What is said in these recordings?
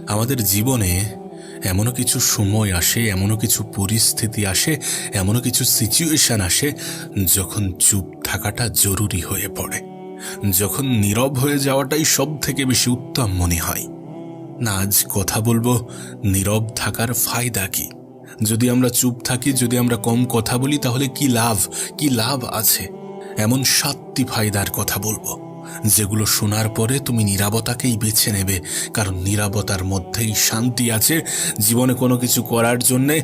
আমাদের জীবনে এমনও কিছু সময় আসে, এমনও কিছু পরিস্থিতি আসে, এমনও কিছু সিচুয়েশন আসে যখন চুপ থাকাটা জরুরি হয়ে পড়ে, যখন নীরব হয়ে যাওয়াটাই সব থেকে বেশি উত্তম মনে হয়। না, আজ কথা বলবো নীরব থাকার ফায়দা কি। যদি আমরা চুপ থাকি, যদি আমরা কম কথা বলি, তাহলে কি লাভ আছে, এমন 7টি ফায়দার কথা বলবো, যেগুলো শোনার পরে তুমি নীরবতাকেই বেছে নেবে। কারণ নীরবতার মধ্যেই শান্তি আছে। জীবনে কোনো কিছু করার জন্যে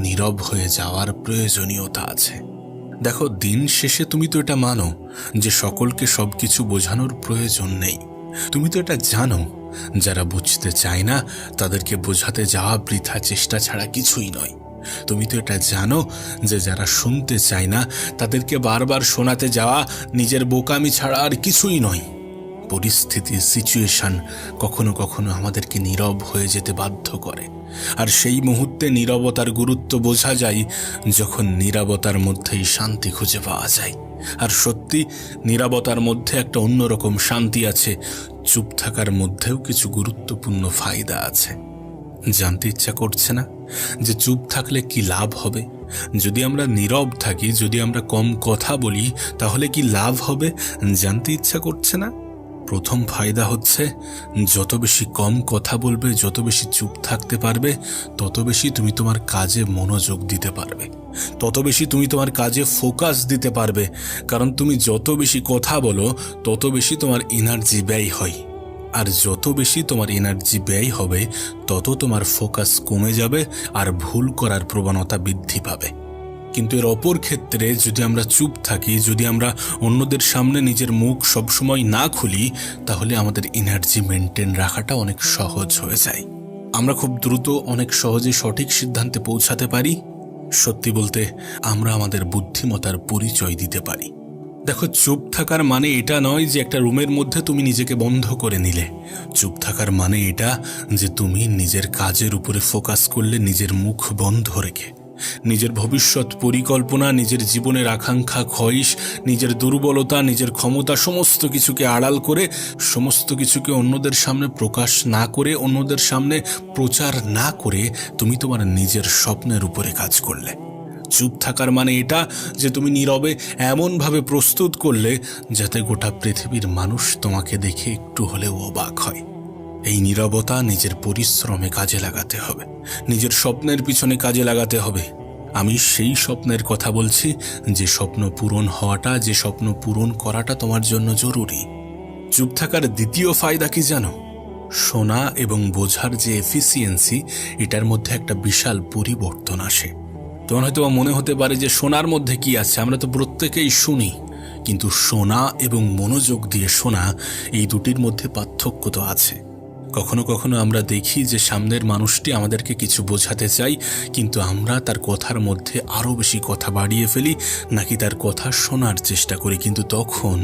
নীরব হয়ে যাওয়ার প্রয়োজনীয়তা আছে। দেখো, দিন শেষে তুমি তো এটা মানো যে সকলকে সবকিছু বোঝানোর প্রয়োজন নেই। তুমি তো এটা জানো, যারা বুঝতে চায় না তাদেরকে বোঝাতে যাওয়া বৃথা চেষ্টা ছাড়া কিছুই নয়। তুমি তো এটা জানো যে যারা শুনতে চায় না তাদেরকে বারবার শোনাতে যাওয়া নিজের বোকামি ছাড়া আর কিছুই নয়। পরিস্থিতি, সিচুয়েশন কখনো কখনো আমাদেরকে নীরব হয়ে যেতে বাধ্য করে, আর সেই মুহূর্তে নীরবতার গুরুত্ব বোঝা যায় যখন নীরবতার মধ্যেই শান্তি খুঁজে পাওয়া যায়। আর সত্যি, নীরবতার মধ্যে একটা অন্যরকম শান্তি আছে। চুপ থাকার মধ্যেও কিছু গুরুত্বপূর্ণ ফায়দা আছে। জানতে ইচ্ছা করছে না যে চুপ থাকলে কি লাভ হবে? যদি আমরা নীরব থাকি, যদি আমরা কম কথা বলি, তাহলে কি লাভ হবে? জানতে ইচ্ছা করছে না? প্রথম ফায়দা হচ্ছে, যত বেশি কম কথা বলবে, যত বেশি চুপ থাকতে পারবে, তত বেশি তুমি তোমার কাজে মনোযোগ দিতে পারবে, তত বেশি তুমি তোমার কাজে ফোকাস দিতে পারবে। কারণ তুমি যত বেশি কথা বলো, তত বেশি তোমার এনার্জি ব্যয় হয়। আর যত বেশি তোমার এনার্জি ব্যয় হবে, তত তোমার ফোকাস কমে যাবে আর ভুল করার প্রবণতা বৃদ্ধি পাবে। কিন্তু এর অপর ক্ষেত্রে যদি আমরা চুপ থাকি, যদি আমরা অন্যদের সামনে নিজের মুখ সবসময় না খুলি, তাহলে আমাদের এনার্জি মেনটেন রাখাটা অনেক সহজ হয়ে যায়। আমরা খুব দ্রুত, অনেক সহজে সঠিক সিদ্ধান্তে পৌঁছাতে পারি। সত্যি বলতে, আমরা আমাদের বুদ্ধিমত্তার পরিচয় দিতে পারি। দেখো, চুপ থাকার মানে এটা নয় যে একটা রুমের মধ্যে তুমি নিজেকে বন্ধ করে নিলে। চুপ থাকার মানে এটা যে তুমি নিজের কাজের উপরে ফোকাস করলে, নিজের মুখ বন্ধ রেখে, নিজের ভবিষ্যৎ পরিকল্পনা, নিজের জীবনের আকাঙ্ক্ষা, খয়েশ, নিজের দুর্বলতা, নিজের ক্ষমতা, সমস্ত কিছুকে আড়াল করে, সমস্ত কিছুকে অন্যদের সামনে প্রকাশ না করে, অন্যদের সামনে প্রচার না করে তুমি তোমার নিজের স্বপ্নের উপরে কাজ করলে। চুপ থাকার মানে এটা যে তুমি নীরবে এমনভাবে প্রস্তুত করলে যাতে গোটা পৃথিবীর মানুষ তোমাকে দেখে একটু হলেও অবাক হয়। এই নীরবতা নিজের পরিশ্রমে কাজে লাগাতে হবে, নিজের স্বপ্নের পিছনে কাজে লাগাতে হবে। আমি সেই স্বপ্নের কথা বলছি যে স্বপ্ন পূরণ হওয়াটা, যে স্বপ্ন পূরণ করাটা তোমার জন্য জরুরি। চুপ থাকার দ্বিতীয় ফায়দা কি জানো? শোনা এবং বোঝার যে এফিসিয়েন্সি, এটার মধ্যে একটা বিশাল পরিবর্তন আসে। তোমার হয়তো মনে হতে পারে যে শোনার মধ্যে কি আছে, আমরা তো প্রত্যেকেই শুনি। কিন্তু শোনা এবং মনোযোগ দিয়ে শোনা, এই দুটির মধ্যে পার্থক্য তো আছে। কখনো কখনো আমরা দেখি যে সামনের মানুষটি আমাদেরকে কিছু বোঝাতে চাই, কিন্তু আমরা তার কথার মধ্যে আরও বেশি কথা বাড়িয়ে ফেলি, নাকি তার কথা শোনার চেষ্টা করি। কিন্তু তখন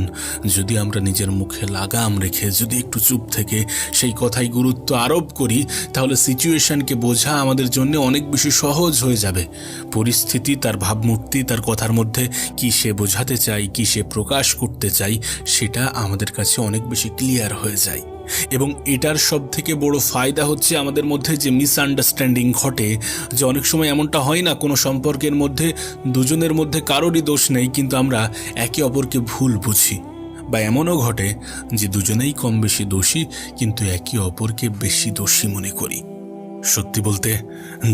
যদি আমরা নিজের মুখে লাগাম রেখে, যদি একটু চুপ থেকে সেই কথাই গুরুত্ব আরোপ করি, তাহলে সিচুয়েশনকে বোঝা আমাদের জন্য অনেক বেশি সহজ হয়ে যাবে। পরিস্থিতি, তার ভাবমূর্তি, তার কথার মধ্যে কি সে বোঝাতে চাই, কি সে প্রকাশ করতে চাই, সেটা আমাদের কাছে অনেক বেশি ক্লিয়ার হয়ে যায়। এবং এটার সব থেকে বড় ফায়দা হচ্ছে, আমাদের মধ্যে যে মিসআন্ডারস্ট্যান্ডিং ঘটে, যে অনেক সময় এমনটা হয় না, কোনো সম্পর্কের মধ্যে দুজনের মধ্যে কারোরই দোষ নেই, কিন্তু আমরা একে অপরকে ভুল বুঝি। বা এমনও ঘটে যে দুজনেই কম বেশি দোষী, কিন্তু একে অপরকে বেশি দোষী মনে করি। সত্যি বলতে,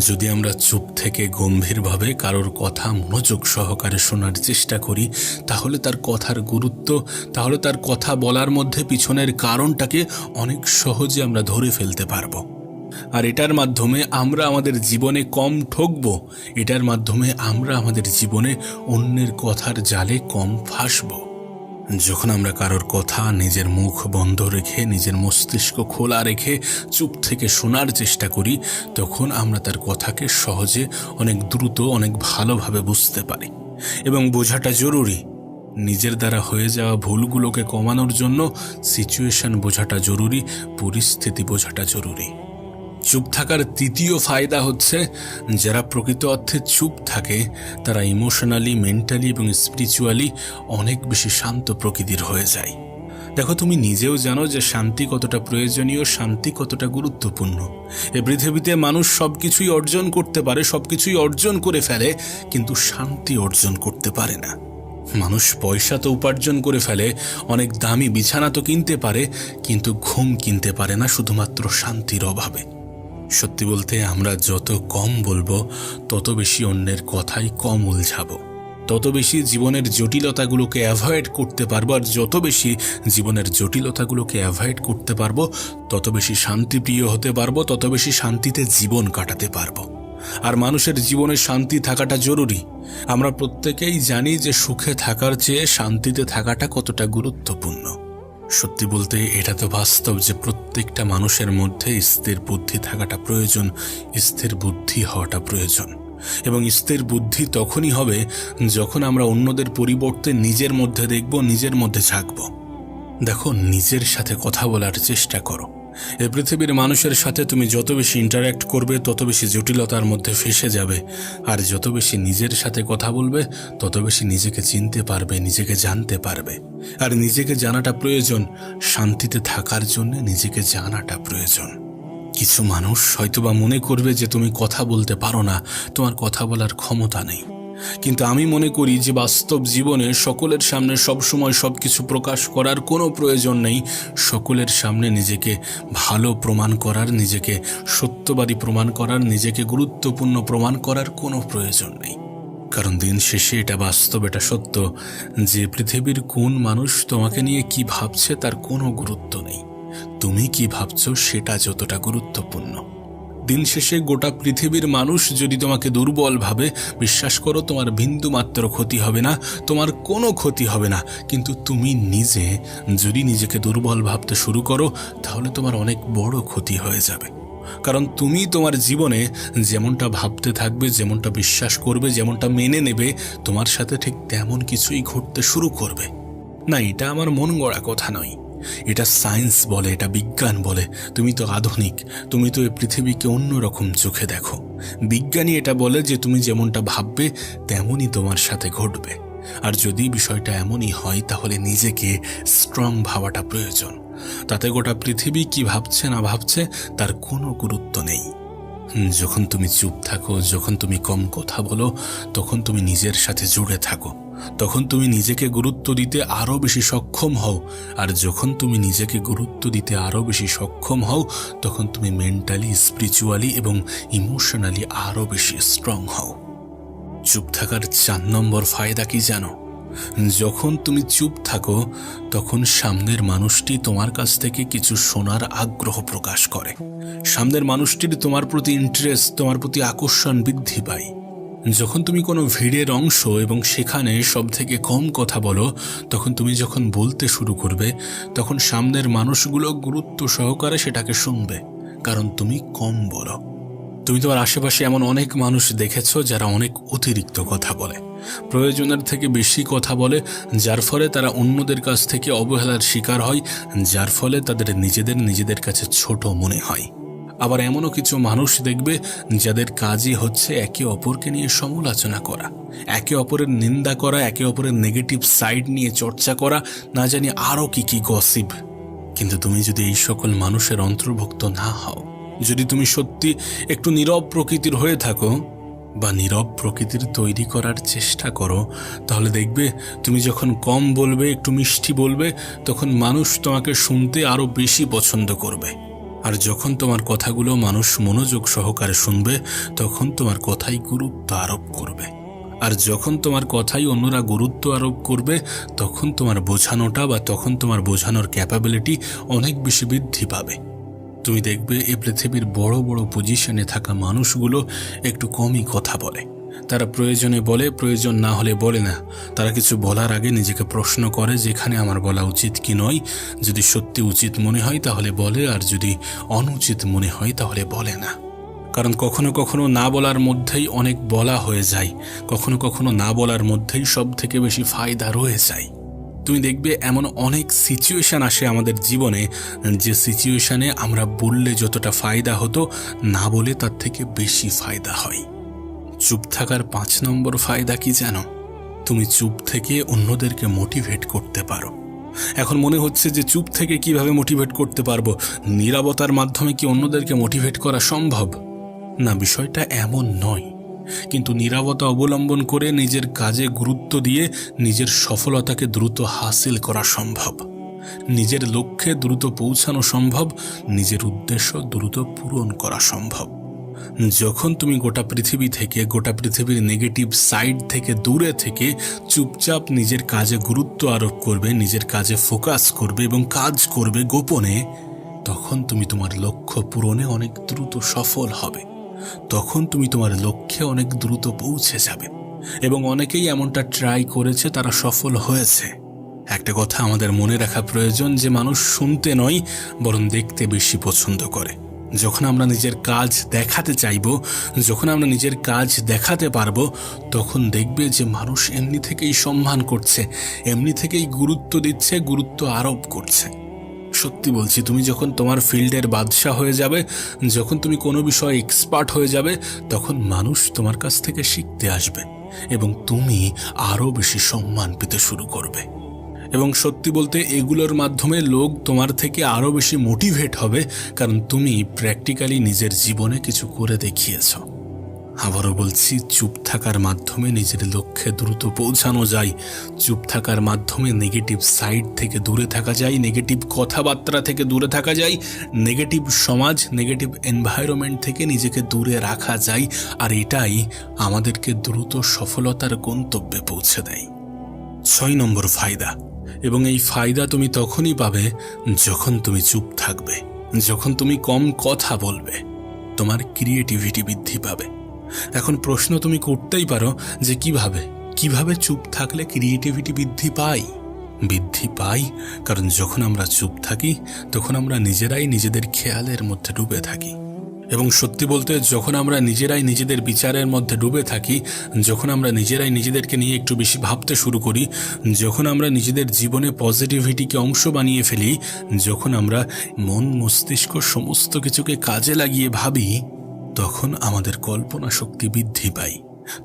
যদি আমরা চুপ থেকে গম্ভীরভাবে কারোর কথা মনোযোগ সহকারে শোনার চেষ্টা করি, তাহলে তার কথার গুরুত্ব, তাহলে তার কথা বলার মধ্যে পিছনের কারণটাকে অনেক সহজে আমরা ধরে ফেলতে পারবো। আর এটার মাধ্যমে আমরা আমাদের জীবনে কম ঠকবো, এটার মাধ্যমে আমরা আমাদের জীবনে অন্যের কথার জালে কম ফাঁসবো। যখন আমরা কারোর কথা নিজের মুখ বন্ধ রেখে, নিজের মস্তিষ্ক খোলা রেখে চুপ থেকে শোনার চেষ্টা করি, তখন আমরা তার কথাকে সহজে, অনেক দ্রুত, অনেক ভালোভাবে বুঝতে পারি। এবং বোঝাটা জরুরি। নিজের দ্বারা হয়ে যাওয়া ভুলগুলোকে কমানোর জন্য সিচুয়েশন বোঝাটা জরুরি, পরিস্থিতি বোঝাটা জরুরি। চুপ থাকার তৃতীয় ফায়দা হচ্ছে, যারা প্রকৃত অর্থে চুপ থাকে তারা ইমোশনালি, মেন্টালি এবং স্পিরিচুয়ালি অনেক বেশি শান্ত প্রকৃতির হয়ে যায়। দেখো, তুমি নিজেও জানো যে শান্তি কতটা প্রয়োজনীয়, শান্তি কতটা গুরুত্বপূর্ণ। এই পৃথিবীতে মানুষ সবকিছুই অর্জন করতে পারে, সবকিছুই অর্জন করে ফেলে, কিন্তু শান্তি অর্জন করতে পারে না। মানুষ পয়সা তো উপার্জন করে ফেলে, অনেক দামি বিছানা তো কিনতে পারে, কিন্তু ঘুম কিনতে পারে না, শুধুমাত্র শান্তির অভাবে। সত্যি বলতে, আমরা যত কম বলবো তত বেশি অন্যের কথাই কম উলঝাবো, তত বেশি জীবনের জটিলতাগুলোকে অ্যাভয়েড করতে পারবো। আর যত বেশি জীবনের জটিলতাগুলোকে অ্যাভয়েড করতে পারবো, তত বেশি শান্তিপ্রিয় হতে পারবো, তত বেশি শান্তিতে জীবন কাটাতে পারবো। আর মানুষের জীবনে শান্তি থাকাটা জরুরি। আমরা প্রত্যেকেই জানি যে সুখে থাকার চেয়ে শান্তিতে থাকাটা কতটা গুরুত্বপূর্ণ। সত্যি বলতে, এটা তো বাস্তব যে প্রত্যেকটা মানুষের মধ্যে স্থির বুদ্ধি থাকাটা প্রয়োজন, স্থির বুদ্ধি হওয়াটা প্রয়োজন। এবং স্থির বুদ্ধি তখনই হবে যখন আমরা অন্যদের পরিবর্তে নিজের মধ্যে দেখব, নিজের মধ্যে ঝাঁকব। দেখো, নিজের সাথে কথা বলার চেষ্টা করো। এই পৃথিবীর মানুষের সাথে তুমি যত বেশি ইন্টারঅ্যাক্ট করবে, তত বেশি জটিলতার মধ্যে ফেঁসে যাবে। আর যত বেশি নিজের সাথে কথা বলবে, তত বেশি নিজেকে চিনতে পারবে, নিজেকে জানতে পারবে। আর নিজেকে জানাটা প্রয়োজন, শান্তিতে থাকার জন্য নিজেকে জানাটা প্রয়োজন। কিছু মানুষ হয়তোবা মনে করবে যে তুমি কথা বলতে পারো না, তোমার কথা বলার ক্ষমতা নেই। কিন্তু আমি মনে করি যে বাস্তব জীবনে সকলের সামনে সবসময় সবকিছু প্রকাশ করার কোনো প্রয়োজন নেই। সকলের সামনে নিজেকে ভালো প্রমাণ করার, নিজেকে সত্যবাদী প্রমাণ করার, নিজেকে গুরুত্বপূর্ণ প্রমাণ করার কোনো প্রয়োজন নেই। কারণ দিন শেষে এটা বাস্তব, এটা সত্য যে পৃথিবীর কোন মানুষ তোমাকে নিয়ে কি ভাবছে তার কোনো গুরুত্ব নেই। তুমি কি ভাবছো সেটা যতটা গুরুত্বপূর্ণ। দিন শেষে গোটা পৃথিবীর মানুষ যদি তোমাকে দুর্বল ভাবে, বিশ্বাস করো তোমার বিন্দু মাত্র ক্ষতি হবে না, তোমার কোনো ক্ষতি হবে না। কিন্তু তুমি নিজে যদি নিজেকে দুর্বল ভাবতে শুরু করো, তাহলে তোমার অনেক বড় ক্ষতি হয়ে যাবে। কারণ তুমি তোমার জীবনে যেমনটা ভাবতে থাকবে, যেমনটা বিশ্বাস করবে, যেমনটা মেনে নেবে, তোমার সাথে ঠিক তেমন কিছুই ঘটতে শুরু করবে। না, এটা আমার মন গড়া কথা নয়, এটা সায়েন্স বলে, এটা বিজ্ঞান বলে। তুমি তো আধুনিক, তুমি তো এই পৃথিবীকে অন্যরকম চোখে দেখো। বিজ্ঞানী এটা বলে যে তুমি যেমনটা ভাববে তেমনই তোমার সাথে ঘটবে। আর যদি বিষয়টা এমনই হয়, তাহলে নিজেকে স্ট্রং ভাবাটা প্রয়োজন। তাতে গোটা পৃথিবী কি ভাবছে না ভাবছে তার কোনো গুরুত্ব নেই। যখন তুমি চুপ থাকো, যখন তুমি কম কথা বলো, তখন তুমি নিজের সাথে জুড়ে থাকো, তখন তুমি নিজেকে গুরুত্ব দিতে আরও বেশি সক্ষম হও। আর যখন তুমি নিজেকে গুরুত্ব দিতে আরও বেশি সক্ষম হও, তখন তুমি মেন্টালি, স্পিরিচুয়ালি এবং ইমোশনালি আরও বেশি স্ট্রং হও। চুপ থাকার 4 নম্বর ফায়দা কি জানো? যখন তুমি চুপ থাকো, তখন সামনের মানুষটি তোমার কাছ থেকে কিছু শোনার আগ্রহ প্রকাশ করে। সামনের মানুষটির তোমার প্রতি ইন্টারেস্ট, তোমার প্রতি আকর্ষণ বৃদ্ধি পায়। যখন তুমি কোনো ভিড়ের অংশ এবং সেখানে সব থেকে কম কথা বলো, তখন তুমি যখন বলতে শুরু করবে, তখন সামনের মানুষগুলো গুরুত্ব সহকারে সেটাকে শুনবে, কারণ তুমি কম বলো। তুমি তোমার আশেপাশে এমন অনেক মানুষ দেখেছো যারা অনেক অতিরিক্ত কথা বলে, প্রয়োজনের থেকে বেশি কথা বলে, যার ফলে তারা অন্যদের কাছ থেকে অবহেলার শিকার হয়, যার ফলে তাদের নিজেদের কাছে ছোট মনে হয়। আবার এমনও কিছু মানুষ দেখবে যাদের কাজই হচ্ছে একে অপরকে নিয়ে সমালোচনা করা, একে অপরের নিন্দা করা, একে অপরের নেগেটিভ সাইড নিয়ে চর্চা করা, না জানি আরও কি গসিপ। কিন্তু তুমি যদি এই সকল মানুষের অন্তর্ভুক্ত না হও, যদি তুমি সত্যি একটু নীরব প্রকৃতির হয়ে থাকো বা নীরব প্রকৃতির তৈরি করার চেষ্টা করো, তাহলে দেখবে তুমি যখন কম বলবে, একটু মিষ্টি বলবে, তখন মানুষ তোমাকে শুনতে আরও বেশি পছন্দ করবে। আর যখন তোমার কথাগুলো মানুষ মনোযোগ সহকারে শুনবে, তখন তোমার কথাই গুরুত্ব আরোপ করবে। আর যখন তোমার কথাই অন্যরা গুরুত্ব আরোপ করবে, তখন তোমার বোঝানোটা বা তখন তোমার বোঝানোর ক্যাপাবিলিটি অনেক বেশি বৃদ্ধি পাবে। তুমি দেখবে এই পৃথিবীর বড় বড় পজিশনে থাকা মানুষগুলো একটু কমই কথা বলে। তারা প্রয়োজনে বলে, প্রয়োজন না হলে বলে না। তারা কিছু বলার আগে নিজেকে প্রশ্ন করে যেখানে আমার বলা উচিত কি নয়। যদি সত্যি উচিত মনে হয় তাহলে বলে, আর যদি অনুচিত মনে হয় তাহলে বলে না। কারণ কখনো কখনো না বলার মধ্যেই অনেক বলা হয়ে যায়, কখনো কখনো না বলার মধ্যেই সব থেকে বেশি ফায়দা রয়ে যায়। তুমি দেখবে এমন অনেক সিচুয়েশান আসে আমাদের জীবনে, যে সিচুয়েশানে আমরা বললে যতটা ফায়দা হতো, না বলে তার থেকে বেশি ফায়দা হয়। চুপ থাকার 5 নম্বর ফায়দা কি জানো? তুমি চুপ থেকে অন্যদেরকে মোটিভেট করতে পারো। এখন মনে হচ্ছে যে চুপ থেকে কিভাবে মোটিভেট করতে পারবো, নীরবতার মাধ্যমে কি অন্যদেরকে মোটিভেট করা সম্ভব? না, বিষয়টা এমন নয়। কিন্তু নীরবতা অবলম্বন করে নিজের কাজে গুরুত্ব দিয়ে নিজের সফলতাকে দ্রুত হাসিল করা সম্ভব, নিজের লক্ষ্যে দ্রুত পৌঁছানো সম্ভব, নিজের উদ্দেশ্য দ্রুত পূরণ করা সম্ভব। যখন তুমি গোটা পৃথিবী থেকে, গোটা পৃথিবীর নেগেটিভ সাইড থেকে দূরে থেকে চুপচাপ নিজের কাজে গুরুত্ব আরোপ করবে, নিজের কাজে ফোকাস করবে এবং কাজ করবে গোপনে, তখন তুমি তোমার লক্ষ্য পূরণে অনেক দ্রুত সফল হবে। তখন তুমি তোমার লক্ষ্যে অনেক দ্রুত পৌঁছে যাবে। এবং অনেকেই এমনটা ট্রাই করেছে, তারা সফল হয়েছে। একটা কথা আমাদের মনে রাখা প্রয়োজন যে মানুষ শুনতে নয়, বরং দেখতে বেশি পছন্দ করে। যখন আমরা নিজের কাজ দেখাতে চাইব, যখন আমরা নিজের কাজ দেখাতে পারবো, তখন দেখবে যে মানুষ এমনি থেকেই সম্মান করছে, এমনি থেকেই গুরুত্ব দিচ্ছে, গুরুত্ব আরোপ করছে। সত্যি বলছি, তুমি যখন তোমার ফিল্ডের বাদশা হয়ে যাবে, যখন তুমি কোনো বিষয়ে এক্সপার্ট হয়ে যাবে, তখন মানুষ তোমার কাছ থেকে শিখতে আসবে এবং তুমি আরও বেশি সম্মান পেতে শুরু করবে। এবং সত্যি বলতে এগুলোর মাধ্যমে লোক তোমার থেকে আরও বেশি মোটিভেট হবে, কারণ তুমি প্র্যাকটিক্যালি নিজের জীবনে কিছু করে দেখিয়েছ। আবারও বলছি, চুপ থাকার মাধ্যমে নিজের লক্ষ্যে দ্রুত পৌঁছানো যায়। চুপ থাকার মাধ্যমে নেগেটিভ সাইড থেকে দূরে থাকা যায়, নেগেটিভ কথাবার্তা থেকে দূরে থাকা যায়, নেগেটিভ সমাজ, নেগেটিভ এনভায়রনমেন্ট থেকে নিজেকে দূরে রাখা যায়। আর এটাই আমাদেরকে দ্রুত সফলতার গন্তব্যে পৌঁছে দেয়। 6 নম্বর ফায়দা, এবং এই ফায়দা তুমি তখনই পাবে যখন তুমি চুপ থাকবে, যখন তুমি কম কথা বলবে। তোমার ক্রিয়েটিভিটি বৃদ্ধি পাবে। এখন প্রশ্ন তুমি করতেই পারো যে কিভাবে চুপ থাকলে ক্রিয়েটিভিটি বৃদ্ধি পাই? কারণ যখন আমরা চুপ থাকি, তখন আমরা নিজেরাই নিজেদের খেয়ালের মধ্যে ডুবে থাকি। এবং সত্যি বলতে, যখন আমরা নিজেরাই নিজেদের বিচারের মধ্যে ডুবে থাকি, যখন আমরা নিজেরাই নিজেদেরকে নিয়ে একটু বেশি ভাবতে শুরু করি, যখন আমরা নিজেদের জীবনে পজিটিভিটিকে অংশ বানিয়ে ফেলি, যখন আমরা মন মস্তিষ্ক সমস্ত কিছুকে কাজে লাগিয়ে ভাবি, তখন আমাদের কল্পনা শক্তি বৃদ্ধি পায়,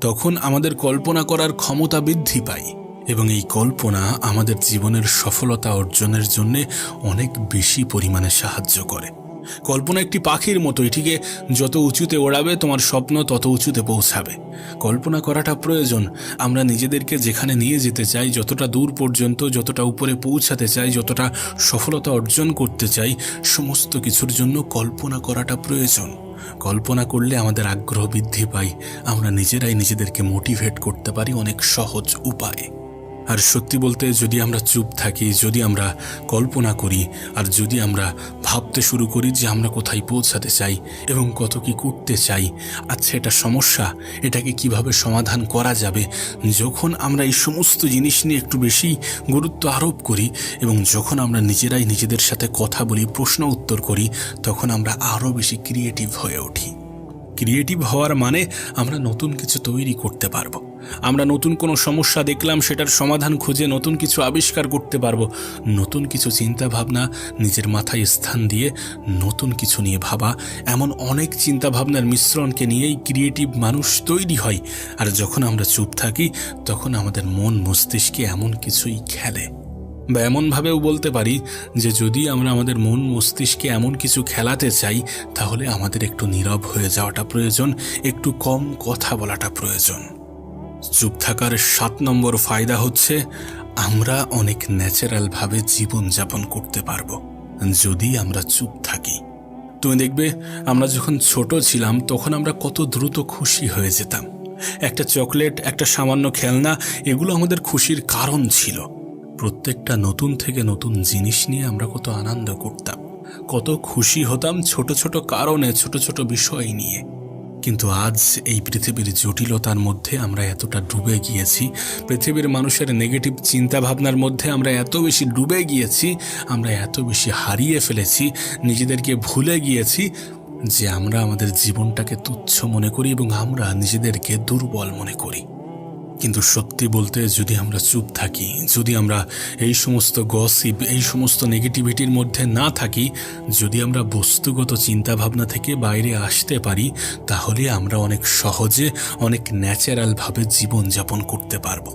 তখন আমাদের কল্পনা করার ক্ষমতা বৃদ্ধি পায়। এবং এই কল্পনা আমাদের জীবনের সফলতা অর্জনের জন্য অনেক বেশি পরিমাণে সাহায্য করে। কল্পনা একটি পাখির মতো, এটিকে যত উঁচুতে ওড়াবে তোমার স্বপ্ন তত উঁচুতে পৌঁছাবে। কল্পনা করাটা প্রয়োজন। আমরা নিজেদেরকে যেখানে নিয়ে যেতে চাই, যতটা দূর পর্যন্ত, যতটা উপরে পৌঁছাতে চাই, যতটা সফলতা অর্জন করতে চাই, সমস্ত কিছুর জন্য কল্পনা করাটা প্রয়োজন। কল্পনা করলে আমাদের আগ্রহ বৃদ্ধি পায়, আমরা নিজেরাই নিজেদেরকে মোটিভেট করতে পারি অনেক সহজ উপায়ে। আর সত্যি বলতে, যদি আমরা চুপ থাকি, যদি আমরা কল্পনা করি, আর যদি আমরা ভাবতে শুরু করি যে আমরা কোথায় পৌঁছাতে চাই এবং কত কি করতে চাই, আচ্ছা এটা সমস্যা, এটাকে কিভাবে সমাধান করা যাবে, যখন আমরা এই সমস্ত জিনিস নিয়ে একটু বেশি গুরুত্ব আরোপ করি এবং যখন আমরা নিজেরাই নিজেদের সাথে কথা বলি, প্রশ্ন উত্তর করি, তখন আমরা আরও বেশি ক্রিয়েটিভ হয়ে উঠি। ক্রিয়েটিভ হওয়ার মানে আমরা নতুন কিছু তৈরি করতে পারবো। আমরা নতুন কোনো সমস্যা দেখলাম, সেটার সমাধান খুঁজে নতুন কিছু আবিষ্কার করতে পারবো। নতুন কিছু চিন্তা ভাবনা নিজের মাথায় স্থান দিয়ে নতুন কিছু নিয়ে ভাবা, এমন অনেক চিন্তা ভাবনার মিশ্রণকে নিয়েই ক্রিয়েটিভ মানুষ তৈরি হয়। আর যখন আমরা চুপ থাকি, তখন আমাদের মন মস্তিষ্কে এমন কিছুই খেলে। বা এমনভাবেও বলতে পারি যে যদি আমরা আমাদের মন মস্তিষ্কে এমন কিছু খেলাতে চাই, তাহলে আমাদের একটু নীরব হয়ে যাওয়াটা প্রয়োজন, একটু কম কথা বলাটা প্রয়োজন। চুপ থাকার 7 নম্বর ফায়দা হচ্ছে, আমরা অনেক ন্যাচারালভাবে জীবনযাপন করতে পারবো যদি আমরা চুপ থাকি। তুমি দেখবে, আমরা যখন ছোট ছিলাম তখন আমরা কত দ্রুত খুশি হয়ে যেতাম। একটা চকলেট, একটা সামান্য খেলনা, এগুলো আমাদের খুশির কারণ ছিল। প্রত্যেকটা নতুন থেকে নতুন জিনিস নিয়ে আমরা কত আনন্দ করতাম, কত খুশি হতাম ছোট ছোট কারণে, ছোট ছোট বিষয় নিয়ে। কিন্তু আজ এই পৃথিবীর জটিলতার মধ্যে আমরা এতটা ডুবে গিয়েছি, পৃথিবীর মানুষের নেগেটিভ চিন্তা ভাবনার মধ্যে আমরা এত বেশি ডুবে গিয়েছি, আমরা এত বেশি হারিয়ে ফেলেছি, নিজেদেরকে ভুলে গিয়েছি যে আমরা আমাদের জীবনটাকে তুচ্ছ মনে করি এবং আমরা নিজেদেরকে দুর্বল মনে করি। কিন্তু সত্যি বলতে, যদি আমরা চুপ থাকি, যদি আমরা এই সমস্ত গসিপ, এই সমস্ত নেগেটিভিটির মধ্যে না থাকি, যদি আমরা বস্তুগত চিন্তাভাবনা থেকে বাইরে আসতে পারি, তাহলে আমরা অনেক সহজে, অনেক ন্যাচারালভাবে জীবনযাপন করতে পারবো।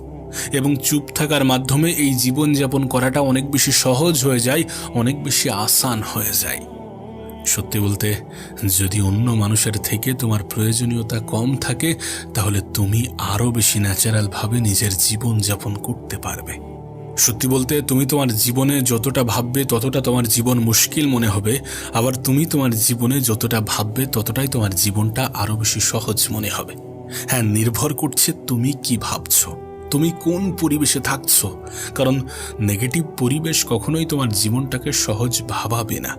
এবং চুপ থাকার মাধ্যমে এই জীবনযাপন করাটা অনেক বেশি সহজ হয়ে যায়, অনেক বেশি আসান হয়ে যায়। সত্যি বলতে, যদি অন্য মানুষের থেকে তোমার প্রয়োজনীয়তা কম থাকে, তাহলে তুমি আরও বেশি ন্যাচারালভাবে নিজের জীবনযাপন করতে পারবে। সত্যি বলতে, তুমি তোমার জীবনে যতটা ভাববে ততটা তোমার জীবন মুশকিল মনে হবে, আবার তুমি তোমার জীবনে যতটা ভাববে ততটাই তোমার জীবনটা আরও বেশি সহজ মনে হবে। হ্যাঁ, নির্ভর করছে তুমি কি ভাবছো, তুমি কোন পরিবেশে থাকছো। কারণ নেগেটিভ পরিবেশ কখনোই তোমার জীবনটাকে সহজ ভাবাবে না।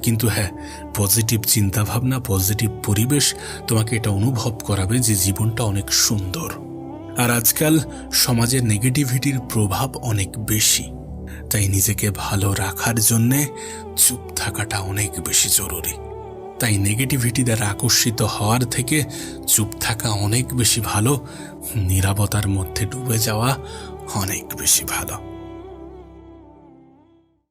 কিন্তু হ্যাঁ, পজিটিভ চিন্তাভাবনা, পজিটিভ পরিবেশ তোমাকে এটা অনুভব করাবে যে জীবনটা অনেক সুন্দর। আর আজকাল সমাজে নেগেটিভিটির প্রভাব অনেক বেশি, তাই নিজেকে ভালো রাখার জন্যে চুপ থাকাটা অনেক বেশি জরুরি। তাই নেগেটিভিটি দ্বারা আকর্ষিত হওয়ার থেকে চুপ থাকা অনেক বেশি ভালো, নীরবতার মধ্যে ডুবে যাওয়া অনেক বেশি ভালো।